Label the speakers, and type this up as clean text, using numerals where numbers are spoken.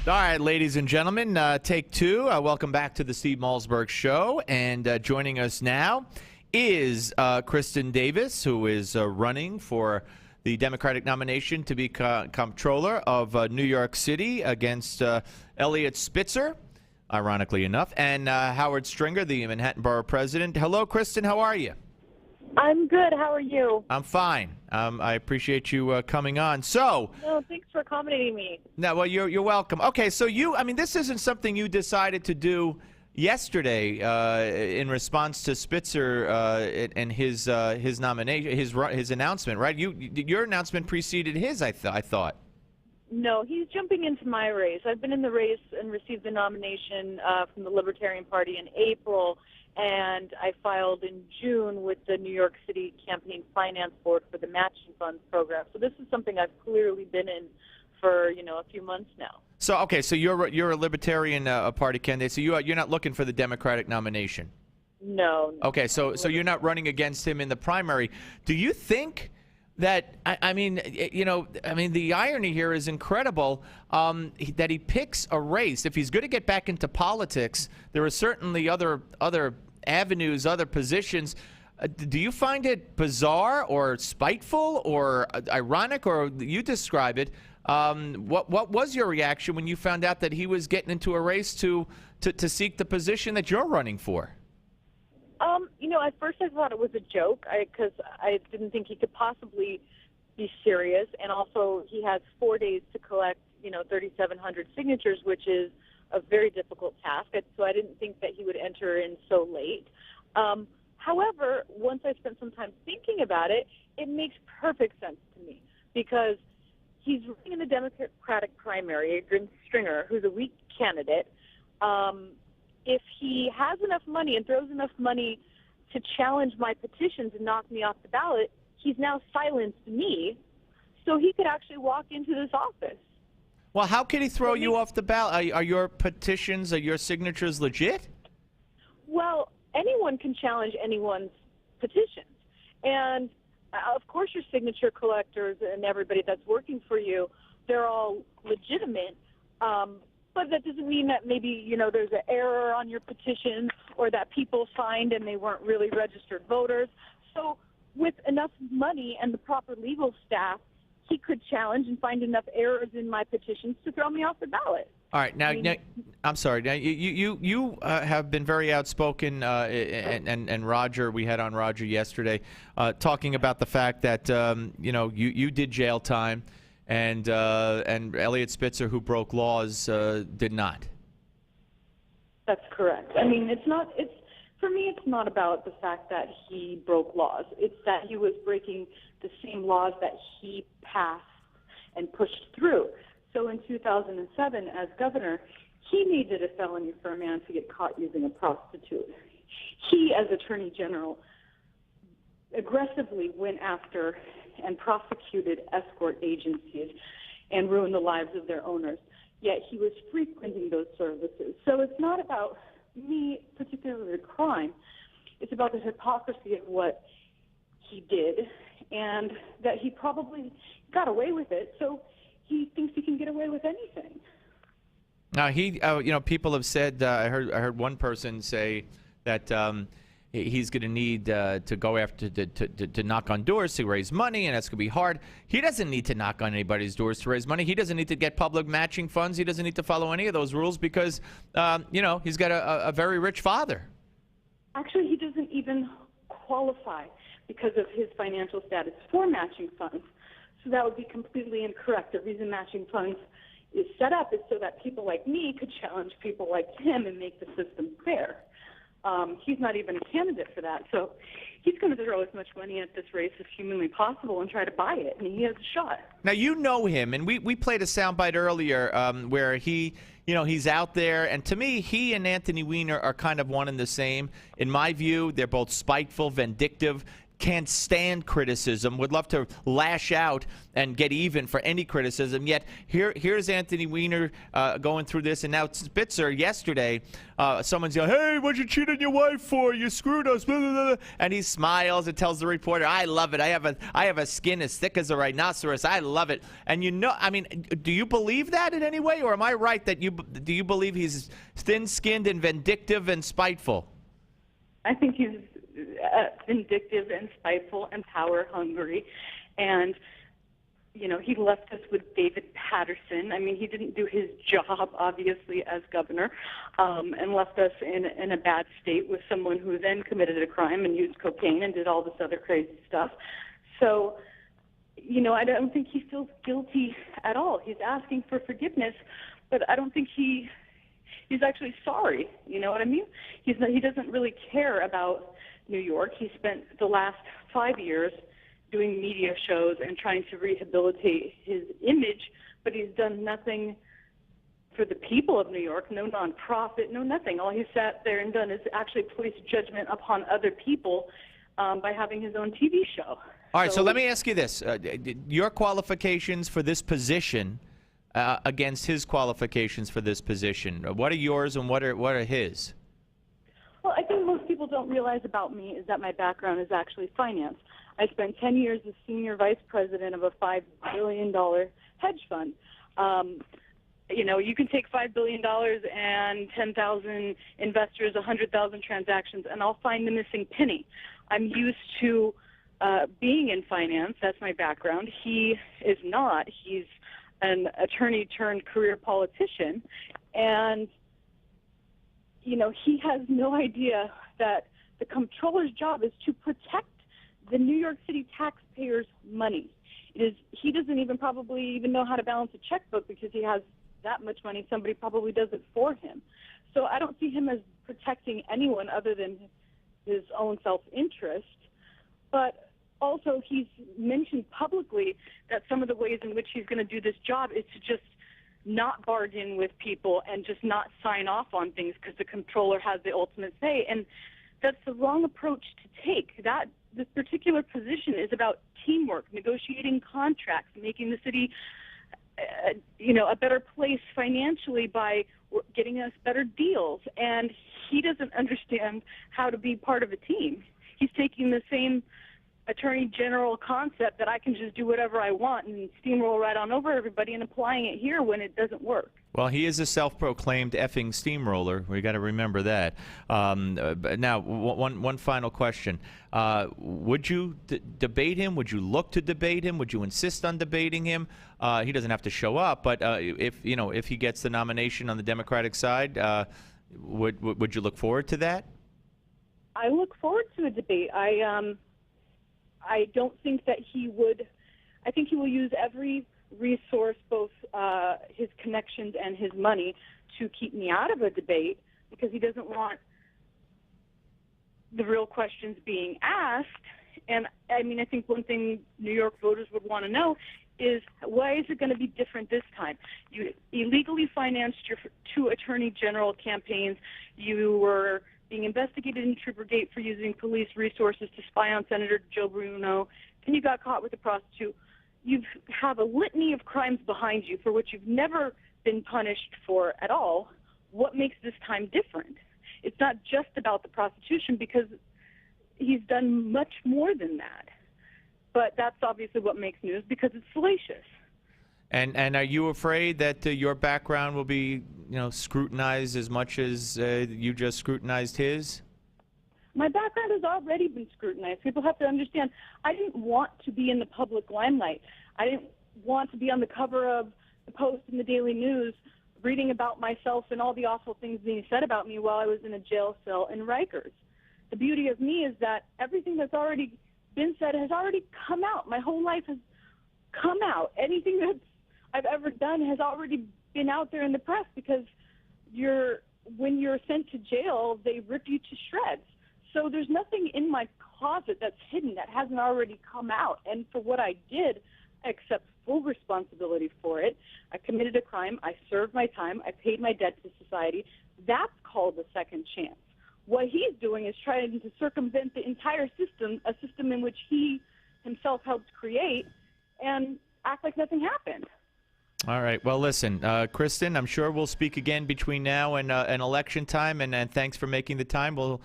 Speaker 1: All right, ladies and gentlemen, take two. Welcome back to the Steve Malzberg Show. And joining us now is Kristin Davis, who is running for the Democratic nomination to be comptroller of New York City against Eliot Spitzer, ironically enough, and Howard Stringer, the Manhattan Borough President. Hello, Kristin. How are you?
Speaker 2: I'm good. How are you?
Speaker 1: I'm fine. I appreciate you coming on. So,
Speaker 2: no, thanks for accommodating me.
Speaker 1: No, well, you're welcome. Okay, so this isn't something you decided to do yesterday in response to Spitzer and his nomination, his announcement, right? Your announcement preceded his. I thought.
Speaker 2: No, he's jumping into my race. I've been in the race and received the nomination from the Libertarian Party in April. And I filed in June with the New York City Campaign Finance Board for the Matching Funds program. So this is something I've clearly been in for, a few months now.
Speaker 1: So, okay, so you're a Libertarian Party candidate. So you're not looking for the Democratic nomination?
Speaker 2: No.
Speaker 1: Okay, so you're not running against him in the primary. Do you think that, the irony here is incredible, that he picks a race. If he's going to get back into politics, there are certainly other avenues, other positions. Do you find it bizarre or spiteful or ironic, or you describe it? What was your reaction when you found out that he was getting into a race to seek the position that you're running for?
Speaker 2: At first I thought it was a joke because I didn't think he could possibly be serious. And also he has 4 days to collect, 3,700 signatures, which is a very difficult task. So I didn't think that he would enter in so late. However, once I spent some time thinking about it, it makes perfect sense to me because he's running in the Democratic primary against Stringer, who's a weak candidate. If he has enough money and throws enough money to challenge my petitions and knock me off the ballot, he's now silenced me, so he could actually walk into this office.
Speaker 1: Well, how can he throw you off the ballot? Are your petitions, are your signatures legit?
Speaker 2: Well, anyone can challenge anyone's petitions. And, of course, your signature collectors and everybody that's working for you, they're all legitimate. But that doesn't mean that maybe, there's an error on your petition or that people signed and they weren't really registered voters. So with enough money and the proper legal staff, he could challenge and find enough errors in my petitions to throw me off the ballot.
Speaker 1: All right. Now, I'm sorry. Now, you have been very outspoken, and Roger, we had on Roger yesterday, talking about the fact that, you did jail time. And Eliot Spitzer, who broke laws, did not.
Speaker 2: That's correct. For me, it's not about the fact that he broke laws. It's that he was breaking the same laws that he passed and pushed through. So in 2007, as governor, he made it a felony for a man to get caught using a prostitute. He, as Attorney General, aggressively went after and prosecuted escort agencies and ruined the lives of their owners. Yet he was frequenting those services. So it's not about me, particularly the crime. It's about the hypocrisy of what he did and that he probably got away with it. So he thinks he can get away with anything.
Speaker 1: Now, people have said, I heard one person say that he's going to need to go after to knock on doors to raise money, and that's going to be hard. He doesn't need to knock on anybody's doors to raise money. He doesn't need to get public matching funds. He doesn't need to follow any of those rules because, he's got a very rich father.
Speaker 2: Actually, he doesn't even qualify because of his financial status for matching funds. So that would be completely incorrect. The reason matching funds is set up is so that people like me could challenge people like him and make the system fair. He's not even a candidate for that. So he's going to throw as much money at this race as humanly possible and try to buy it, and he has a shot. Now,
Speaker 1: you know him, and we played a soundbite earlier where he's out there, and to me, he and Anthony Weiner are kind of one and the same. In my view, they're both spiteful, vindictive, can't stand criticism, would love to lash out and get even for any criticism. Yet here's Anthony Weiner going through this, and now Spitzer yesterday, someone's yelling, "Hey, what'd you cheat on your wife for? You screwed us." Blah, blah, blah. And he smiles and tells the reporter, "I love it. I have a skin as thick as a rhinoceros. I love it." And I mean, do you believe that in any way, or am I right that do you believe he's thin-skinned and vindictive and spiteful?
Speaker 2: I think he's vindictive and spiteful and power hungry, and he left us with David Patterson. I mean, he didn't do his job, obviously, as governor, and left us in a bad state with someone who then committed a crime and used cocaine and did all this other crazy stuff. So, I don't think he feels guilty at all. He's asking for forgiveness, but I don't think he's actually sorry. You know what I mean? He doesn't really care about New York. He spent the last 5 years doing media shows and trying to rehabilitate his image, but he's done nothing for the people of New York, no nonprofit, no nothing. All he's sat there and done is actually place judgment upon other people by having his own TV show.
Speaker 1: All right, so let me ask you this. Your qualifications for this position against his qualifications for this position, what are yours and what are his?
Speaker 2: Well, I think most people don't realize about me is that my background is actually finance. I spent 10 years as senior vice president of a $5 billion hedge fund. You can take $5 billion and 10,000 investors, 100,000 transactions, and I'll find the missing penny. I'm used to being in finance. That's my background. He is not. He's an attorney turned career politician. And, he has no idea that the comptroller's job is to protect the New York City taxpayers' money. He doesn't probably even know how to balance a checkbook because he has that much money. Somebody probably does it for him. So I don't see him as protecting anyone other than his own self-interest. But also he's mentioned publicly that some of the ways in which he's going to do this job is to just not bargain with people and just not sign off on things because the comptroller has the ultimate say. And that's the wrong approach to take. This particular position is about teamwork, negotiating contracts, making the city, a better place financially by getting us better deals. And he doesn't understand how to be part of a team. He's taking the same attorney general concept that I can just do whatever I want and steamroll right on over everybody and applying it here when it doesn't work.
Speaker 1: Well, he is a self-proclaimed effing steamroller. We got to remember that. Now, one final question: would you debate him? Would you look to debate him? Would you insist on debating him? He doesn't have to show up, but if he gets the nomination on the Democratic side, would you look forward to that?
Speaker 2: I look forward to a debate. I don't think that he would. I think he will use every resource, both his connections and his money, to keep me out of a debate because he doesn't want the real questions being asked. And I think one thing New York voters would want to know is, why is it going to be different this time? You illegally financed your 2 attorney general campaigns. You were being investigated in Troopergate for using police resources to spy on Senator Joe Bruno, and you got caught with a prostitute. You have a litany of crimes behind you for which you've never been punished for at all. What makes this time different? It's not just about the prostitution because he's done much more than that. But that's obviously what makes news because it's salacious.
Speaker 1: And are you afraid that your background will be, scrutinized as much as you just scrutinized his?
Speaker 2: My background has already been scrutinized. People have to understand, I didn't want to be in the public limelight. I didn't want to be on the cover of the Post and the Daily News reading about myself and all the awful things being said about me while I was in a jail cell in Rikers. The beauty of me is that everything that's already been said has already come out. My whole life has come out. Anything that I've ever done has already been out there in the press because when you're sent to jail, they rip you to shreds. So there's nothing in my closet that's hidden that hasn't already come out. And for what I did, I accept full responsibility for it. I committed a crime. I served my time. I paid my debt to society. That's called a second chance. what he's doing is trying to circumvent the entire system, a system in which he himself helped create, and act like nothing happened.
Speaker 1: All right. Well, listen, Kristin, I'm sure we'll speak again between now and election time, and thanks for making the time. We'll